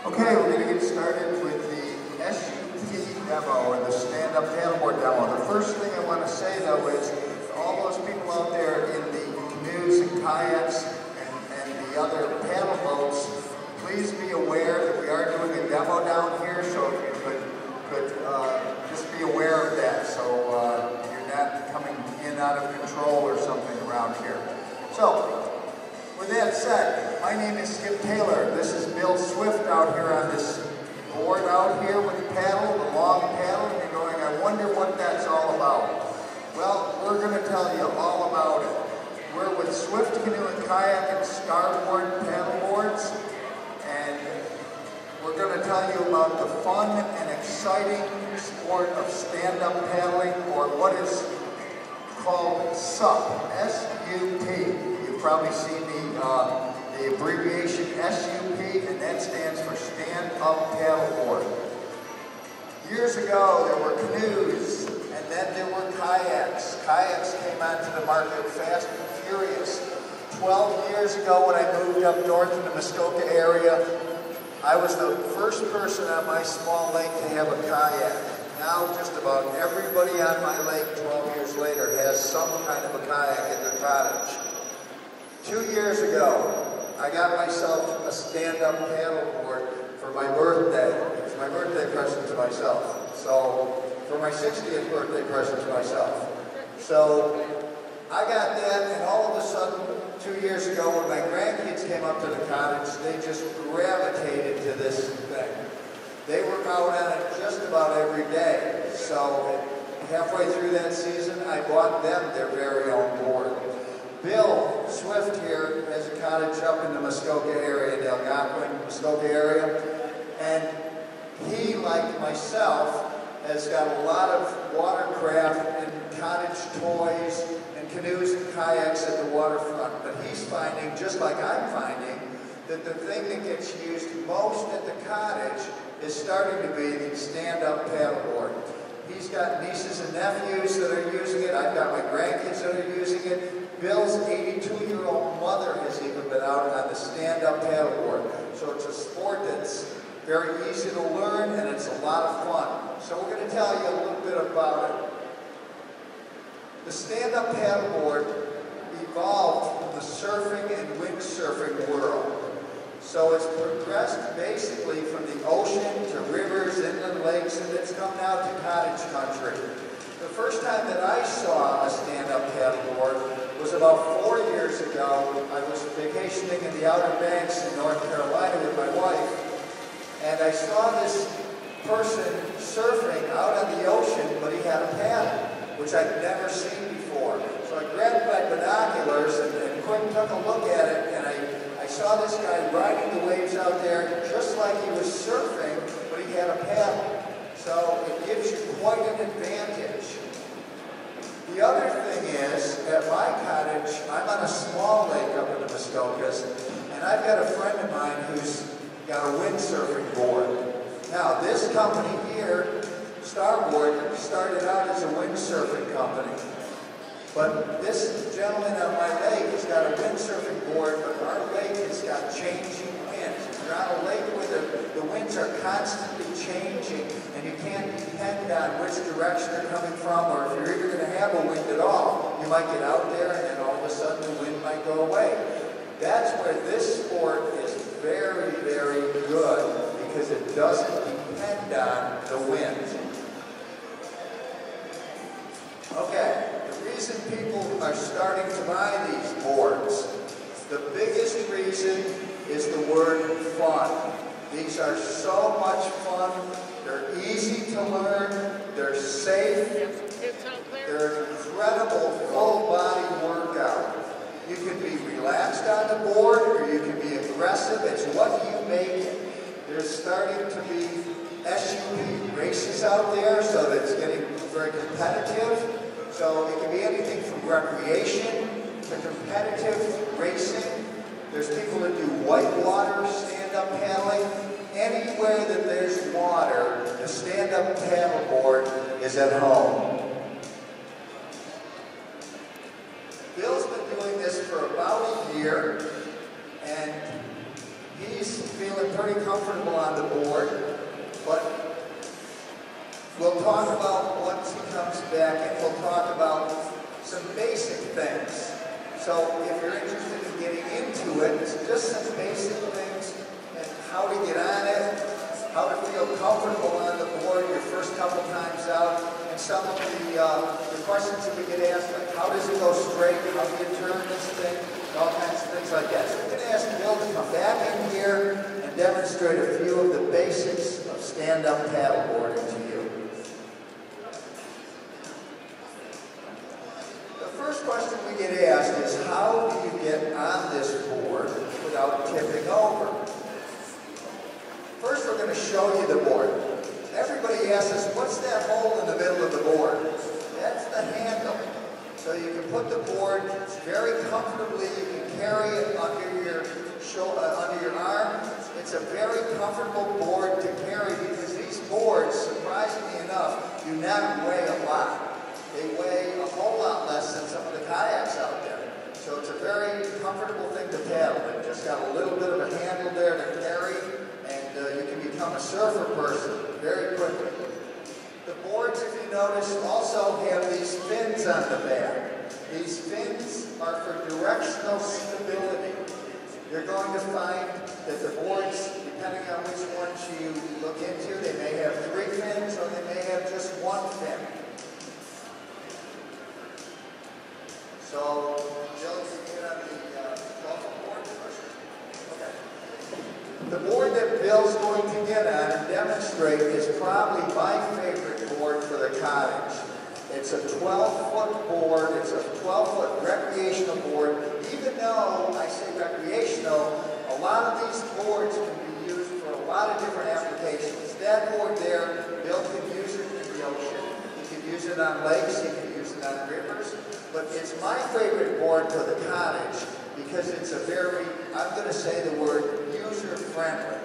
Okay, we're going to get started with the SUP demo, or the stand-up paddleboard demo. The first thing I want to say, though, is all those people out there in the canoes and kayaks and the other paddle boats, please be aware that we are doing a demo down here, so if you could just be aware of that, so you're not coming in out of control or something around here. So, with that said, my name is Skip Taylor. This is Bill Swift out here on this board out here with the paddle, the long paddle, and you're going, I wonder what that's all about. Well, we're going to tell you all about it. We're with Swift Canoe and Kayak and Starboard paddle boards, and we're going to tell you about the fun and exciting sport of stand-up paddling, or what is called SUP, S-U-P. You've probably seen the abbreviation SUP, and that stands for Stand-Up Paddleboard. Years ago, there were canoes, and then there were kayaks. Kayaks came onto the market fast and furious. 12 years ago, when I moved up north in the Muskoka area, I was the first person on my small lake to have a kayak. Now, just about everybody on my lake 12 years later has some kind of a kayak at their cottage. 2 years ago, I got myself a stand-up paddleboard for my birthday. It was my birthday present to myself. So, for my 60th birthday present to myself. So, I got that, and all of a sudden, 2 years ago, when my grandkids came up to the cottage, they just gravitated to this thing. They were out on it just about every day. So, halfway through that season, I bought them their very own board. Bill Swift here has a cottage up in the Muskoka area, the Algonquin, Muskoka area, and he, like myself, has got a lot of watercraft and cottage toys and canoes and kayaks at the waterfront, but he's finding, just like I'm finding, that the thing that gets used most at the cottage is starting to be the stand-up paddleboard. He's got nieces and nephews that are using it. I've got my grandkids that are using it. Bill's 82-year-old mother has even been out on the stand-up paddleboard. So it's a sport that's very easy to learn, and it's a lot of fun. So we're going to tell you a little bit about it. The stand-up paddleboard evolved from the surfing and windsurfing world. So it's progressed basically from the ocean to rivers, inland lakes, and it's come now to cottage country. The first time that I saw a stand-up paddleboard was about 4 years ago. I was vacationing in the Outer Banks in North Carolina with my wife, and I saw this person surfing out on the ocean, but he had a paddle, which I'd never seen before. So I grabbed my binoculars and quick took a look at it, and I saw this guy riding the waves out there just like he was surfing, but he had a paddle. So it gives you quite an advantage. The other thing is, at my cottage, I'm on a small lake up in the Muskokas, and I've got a friend of mine who's got a windsurfing board. Now, this company here, Starboard, started out as a windsurfing company. But this gentleman on my lake has got a windsurfing board, but our lake has got changing winds. You're on a lake where the winds are constantly changing, and you can't depend on which direction they're coming from, or if you're even going to have a wind at all. You might get out there, and then all of a sudden the wind might go away. That's where this sport is very, very good, because it doesn't depend on the wind. Okay. The reason people are starting to buy these boards, the biggest reason is the word fun. These are so much fun, they're easy to learn, they're safe, they're an incredible full body workout. You can be relaxed on the board or you can be aggressive, it's what you make it. There's starting to be SUP races out there, so that it's getting very competitive. So it can be anything from recreation to competitive racing. There's people that do whitewater stand-up paddling. Anywhere that there's water, the stand-up paddleboard is at home. Bill's been doing this for about a year, and he's feeling pretty comfortable on the board, but we'll talk about once he comes back, and we'll talk about some basic things. So if you're interested in getting into it, it's just some basic things and how to get on it, how to feel comfortable on the board your first couple times out, and some of the questions that we get asked, like how does it go straight, how do you turn this thing, and all kinds of things like that. So we're going to ask Bill to come back in here and demonstrate a few of the basics of stand-up paddleboarding to you. The first question we get asked is, how do you get on this board without tipping over? First, we're going to show you the board. Everybody asks us, what's that hole in the middle of the board? That's the handle. So you can put the board very comfortably. You can carry it under your arm. It's a very comfortable board to carry because these boards, surprisingly enough, do not weigh a lot. They weigh a whole lot less than some of the kayaks out there. So it's a very comfortable thing to paddle. It's just got a little bit of a handle there to carry, and you can become a surfer person very quickly. The boards, if you notice, also have these fins on the back. These fins are for directional stability. You're going to find that the boards, depending on which ones you look into, they may have 3 fins or they may have just 1 fin. So, Jill, you get on the board first. Okay. The board that Bill's going to get on and demonstrate is probably my favorite board for the cottage. It's a 12-foot board. It's a 12-foot recreational board. Even though I say recreational, a lot of these boards can be used for a lot of different applications. That board there, Bill can use it in the ocean. He can use it on lakes. He can use it on rivers. But it's my favorite board for the cottage because it's a very, I'm going to say the word, user-friendly.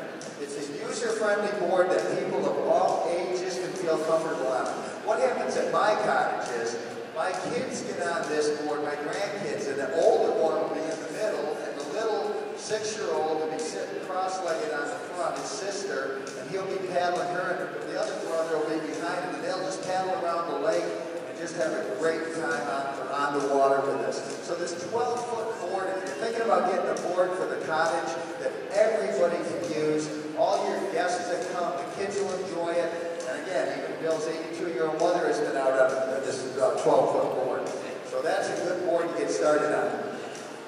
It's a user-friendly board that people of all ages can feel comfortable on. What happens at my cottage is, my kids get on this board, my grandkids, and the older one will be in the middle, and the little 6-year-old will be sitting cross-legged on the front, his sister, and he'll be paddling her, and the other brother will be behind him, and they'll just paddle around the lake and just have a great time on the water with us. So this 12-foot board, if you're thinking about getting a board for the cottage that everybody can use, all your guests that come, the kids will enjoy it. And again, even Bill's 82-year-old mother has been out on this 12-foot board. So that's a good board to get started on.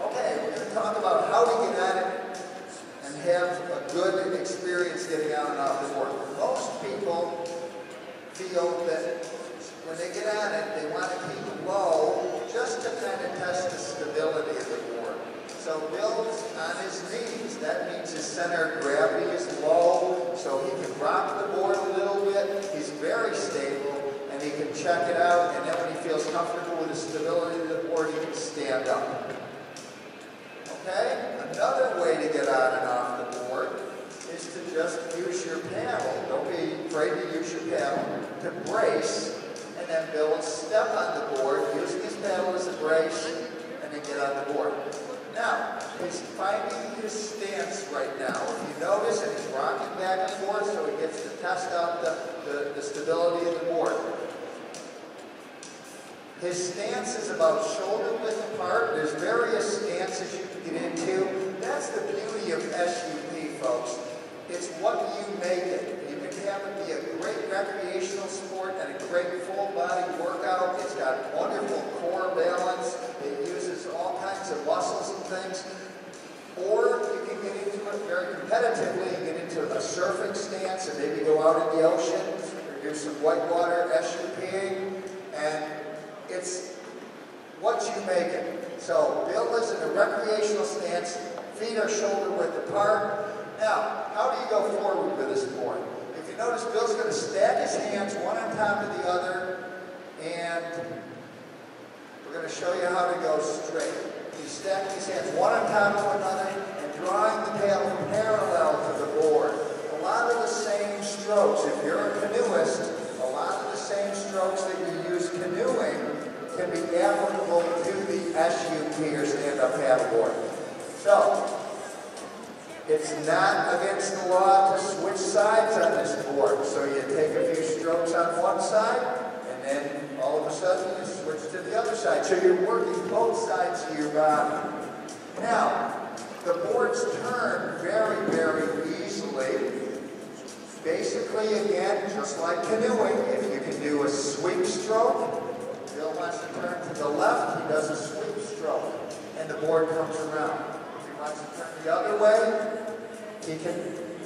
Okay, we're going to talk about how to get on it and have a good experience getting on and off the board. Most people feel that when they get on it, they want to keep it low just to kind of test the stability of the board. So Bill's on his knees. That means his center of gravity is low, so he can rock the board a little bit. He's very stable, and he can check it out, and then when he feels comfortable with the stability of the board, he can stand up. Okay? Another way to get on and off the board is to just use your paddle. Don't be afraid to use your paddle to brace, and then Bill will step on the board, using his paddle as a brace, and then get on the board. Now, he's finding his stance right now. If you notice, and he's rocking back and forth, so he gets to test out the stability of the board. His stance is about shoulder width apart. There's various stances you can get into. That's the beauty of SUP, folks. It's what you make it. You can have it be a great recreational sport and a great full body workout. It's got wonderful core balance. It uses all kinds of muscles and things. Or you can get into it very competitively and get into a surfing stance and maybe go out in the ocean or do some whitewater SUPing. And it's what you make it. So Bill is in a recreational stance. Feet are shoulder width apart. Now, how do you go forward with this board? If you notice, Bill's going to stack his hands one on top of the other, and we're going to show you how to go straight. He's stacking his hands one on top of another and drawing the paddle parallel to the board. A lot of the same strokes. If you're a canoeist, a lot of the same strokes that you use canoeing can be applicable to the SUP or stand-up paddleboard. So, It's not against the law to switch sides on this board. So you take a few strokes on one side, and then all of a sudden you switch to the other side. So you're working both sides of your body. Now, the boards turn very, very easily. Basically, again, just like canoeing, if you can do a sweep stroke, Bill wants to turn to the left, he does a sweep stroke, and the board comes around. If he wants to turn the other way, he can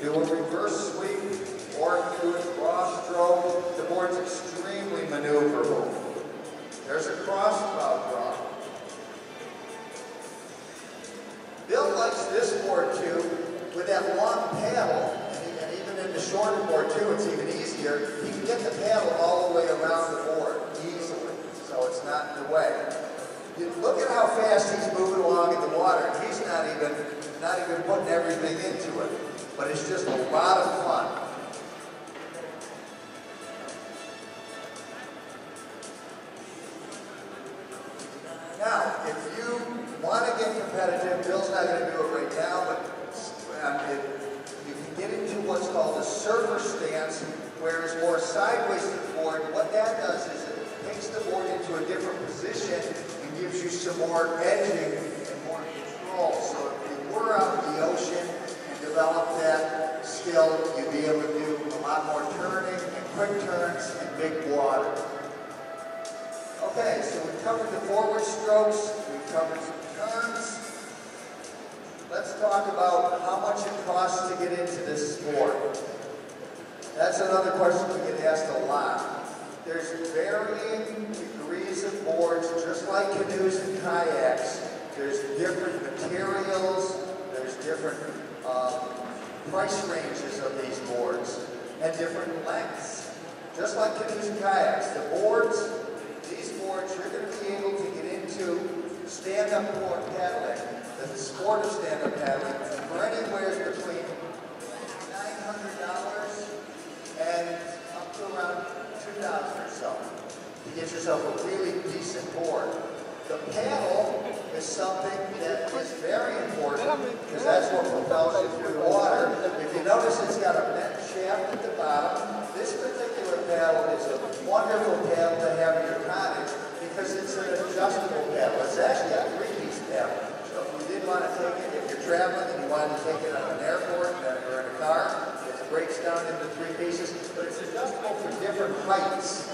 do a reverse sweep or do a cross stroke. The board's extremely maneuverable. There's a cross bow draw. Bill likes this board too, with that long paddle, and even in the shorter board too, it's even easier. He can get the paddle all the way around the board easily, so it's not in the way. Look at how fast he's moving along in the water. He's not even putting everything into it, but it's just a lot of fun. Now, if you want to get competitive, Bill's not going to do it right now, but you can get into what's called a surfer stance, where it's more sideways to the board. What that does is it takes the board into a different position and gives you some more edging and more control. So if you were out in the ocean and developed that skill, you'd be able to do a lot more turning and quick turns and big water. Okay, so we've covered the forward strokes, we've covered some turns. Let's talk about how much it costs to get into this sport. That's another question we get asked a lot. There's varying degrees of boards, just like canoes and kayaks. There's different materials, there's different price ranges of these boards, and different lengths. Just like canoes and kayaks, these boards, you're going to be able to get into stand-up board paddling, the sport of stand-up paddling, for anywhere between $900 and up to around $2,000 or so to get yourself a really decent board. The paddle is something that is very important because that's what propels you through the water. If you notice, it's got a bent shaft at the bottom. This particular paddle is a wonderful paddle to have in your cottage because it's an adjustable paddle. It's actually a three-piece paddle. So if you did want to take it, if you're traveling and you wanted to take it on an airport or in a car, it breaks down into three pieces, but it's adjustable for different heights.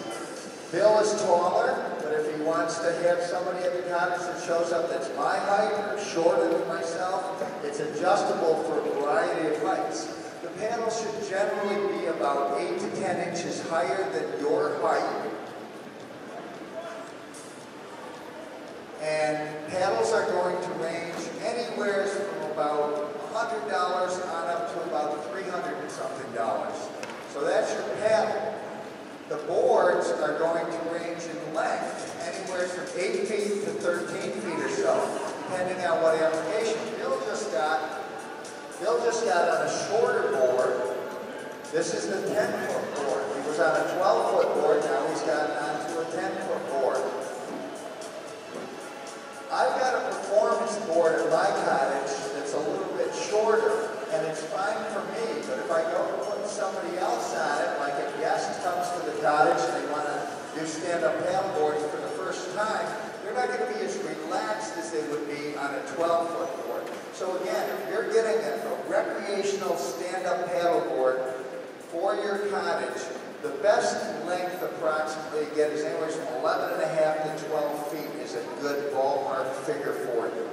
Bill is taller, but if he wants to have somebody at the cottage that shows up that's my height or shorter than myself, it's adjustable for a variety of heights. The paddle should generally be about 8 to 10 inches higher than your height. And paddles are going to range anywhere from about $100 on up to about $300 and something. So that's your paddle. The boards are going to range in length anywhere from 8 feet to 13 feet or so, depending on what application. Bill just got on a shorter board. This is the 10-foot board. He was on a 12-foot board, now he's gotten onto a 10-foot board. I've got a performance board at my cottage that's a little bit shorter, and it's fine for me, but if I go to put somebody else on it, like a guest comes to the cottage and they want to do stand-up paddleboarding for the first time, they're not going to be as relaxed as they would be on a 12-foot board. So again, if you're getting a recreational stand-up paddleboard for your cottage, the best length approximately to get is anywhere from 11.5 to 12 feet is a good ballpark figure for you.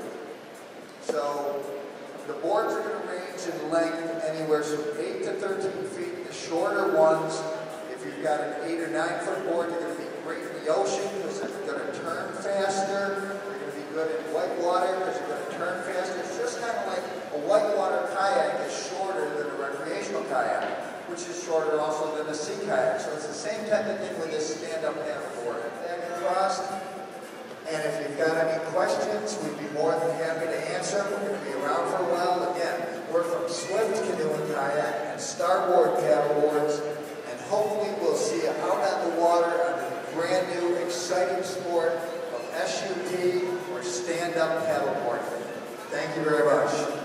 So the boards are going to range in length anywhere from 8 to 13 feet. The shorter ones, if you've got an 8 or 9 foot board, they're going to be great in the ocean because they're going to turn faster. They're going to be good in white water because they're going to turn faster. It's just kind of like a whitewater kayak is shorter than a recreational kayak, which is shorter also than a sea kayak. So it's the same type of thing with this stand-up paddleboard. Back across. And if you've got any questions, we'd be more than happy to answer. We're going to be around for a while. Again, we're from Swift Canoe and Kayak and Starboard Paddleboards, and hopefully we'll see you out on the water on the brand new, exciting sport of SUP or stand-up paddleboarding. Thank you very much.